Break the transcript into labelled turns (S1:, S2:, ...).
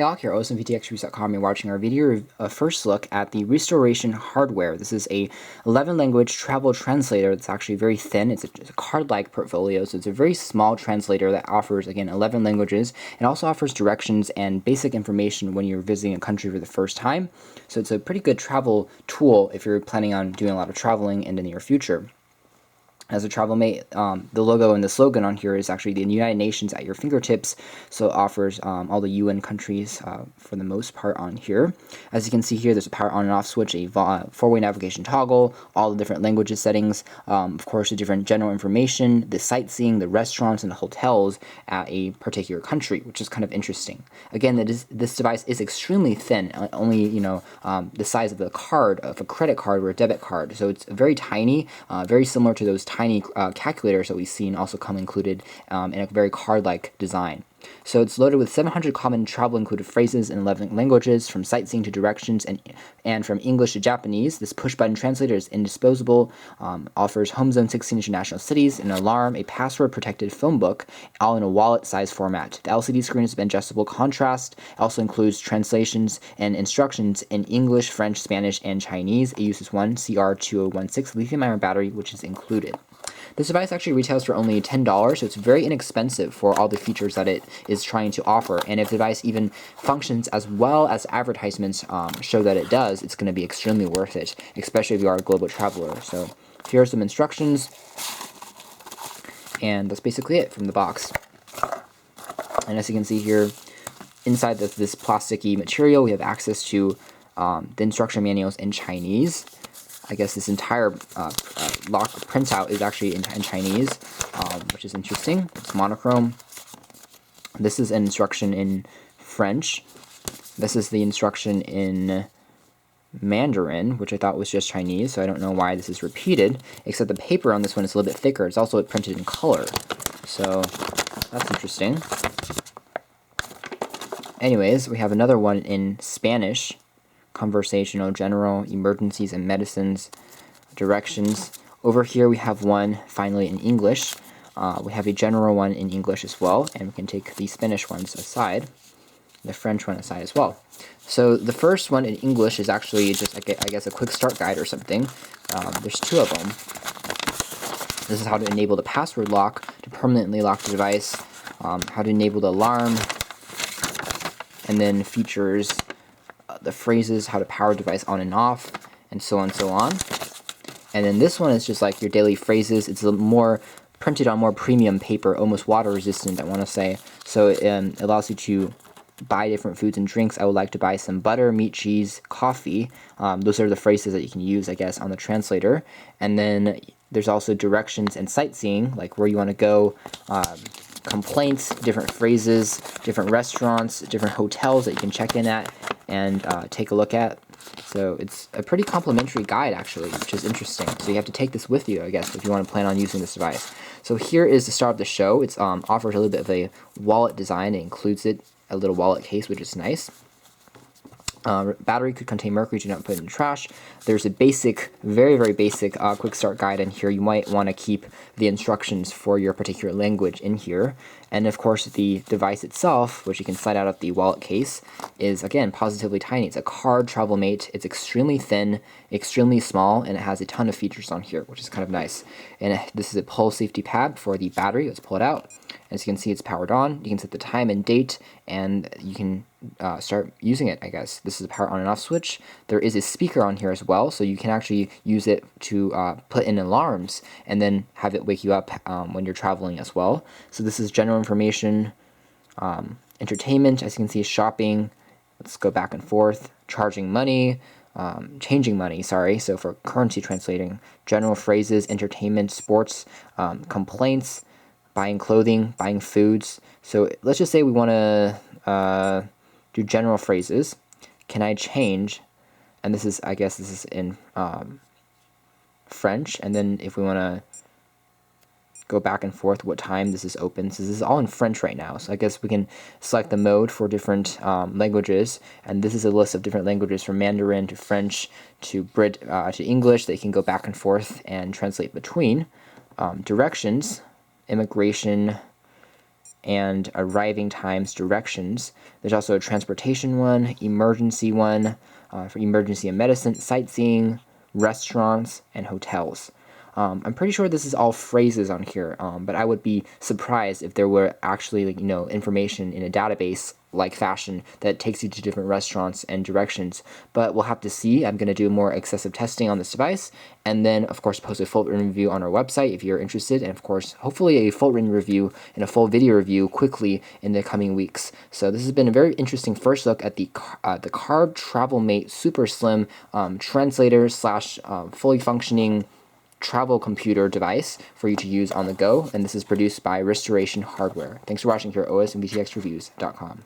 S1: Hey all, here, OSMVTXReviews.com. You're watching our video first look at the restoration hardware. This is a 11-language travel translator that's actually very thin. It's a card-like portfolio, so it's a very small translator that offers, again, 11 languages. It also offers directions and basic information when you're visiting a country for the first time. So it's a pretty good travel tool if you're planning on doing a lot of traveling in the near future. As a travel mate, the logo and the slogan on here is actually the United Nations at your fingertips, so it offers all the UN countries for the most part on here. As you can see here, there's a power on and off switch, a four-way navigation toggle, all the different languages settings, of course the different general information, the sightseeing, the restaurants and the hotels at a particular country, which is kind of interesting. Again, this device is extremely thin, only the size of the card, of a credit card or a debit card, so it's very tiny, very similar to those tiny calculators that we've seen also come included in a very card-like design. So it's loaded with 700 common travel-included phrases in 11 languages, from sightseeing to directions and from English to Japanese. This push-button translator is indisposable, offers home zone 16 international cities, an alarm, a password-protected phone book, all in a wallet-sized format. The LCD screen is adjustable contrast. It also includes translations and instructions in English, French, Spanish, and Chinese. It uses one CR2016 lithium-ion battery, which is included. This device actually retails for only $10, so it's very inexpensive for all the features that it is trying to offer. And if the device even functions as well as advertisements show that it does, it's going to be extremely worth it, especially if you are a global traveler. So here are some instructions, and that's basically it from the box. And as you can see here, inside this plasticky material, we have access to the instruction manuals in Chinese. I guess this entire lock printout is actually in Chinese, which is interesting. It's monochrome. This is an instruction in French. This is the instruction in Mandarin, which I thought was just Chinese, so I don't know why this is repeated, except the paper on this one is a little bit thicker. It's also printed in color, so that's interesting. Anyways, we have another one in Spanish. Conversational, general, emergencies and medicines, directions. Over here we have one finally in English. We have a general one in English as well, and we can take the Spanish ones aside, the French one aside as well. So the first one in English is actually just, I guess, a quick start guide or something. There's two of them. This is how to enable the password lock to permanently lock the device, how to enable the alarm, and then features the phrases, how to power device on and off, and so on and so on. And then this one is just like your daily phrases. It's a more printed on more premium paper, almost water resistant, I want to say. So it allows you to buy different foods and drinks. I would like to buy some butter, meat, cheese, coffee. Those are the phrases that you can use, I guess, on the translator. And then there's also directions and sightseeing, like where you want to go, complaints, different phrases, different restaurants, different hotels that you can check in at and take a look at. So it's a pretty complimentary guide, actually, which is interesting. So you have to take this with you, I guess, if you want to plan on using this device. So here is the star of the show. It's offers a little bit of a wallet design. It includes a little wallet case, which is nice. Battery could contain mercury, do not put it in the trash. There's a basic, very, very basic quick start guide in here. You might want to keep the instructions for your particular language in here. And of course the device itself, which you can slide out of the wallet case, is again positively tiny. It's a card travel mate. It's extremely thin, extremely small, and it has a ton of features on here, which is kind of nice. And this is a pull safety pad for the battery. Let's pull it out. As you can see, it's powered on. You can set the time and date, and you can start using it, I guess. This is a power on and off switch. There is a speaker on here as well, so you can actually use it to put in alarms and then have it wake you up when you're traveling as well. So this is general information, entertainment, as you can see, shopping. Let's go back and forth, charging money, changing money, sorry, so for currency translating, general phrases, entertainment, sports, complaints, buying clothing, buying foods. So let's just say we want to do general phrases. Can I change? And this is, I guess this is in French. And then if we want to go back and forth what time this is open, so this is all in French right now. So I guess we can select the mode for different languages. And this is a list of different languages from Mandarin to French to to English that you can go back and forth and translate between. Directions, immigration, and arriving times, directions. There's also a transportation one, emergency one, for emergency and medicine, sightseeing, restaurants, and hotels. I'm pretty sure this is all phrases on here, but I would be surprised if there were actually, like, information in a database like fashion that takes you to different restaurants and directions. But we'll have to see. I'm going to do more excessive testing on this device, and then of course post a full written review on our website if you're interested, and of course hopefully a full written review and a full video review quickly in the coming weeks. So this has been a very interesting first look at the Carb Travel Mate Super Slim translator slash fully functioning travel computer device for you to use on the go, and this is produced by Restoration Hardware. Thanks for watching here at osmvtxreviews.com.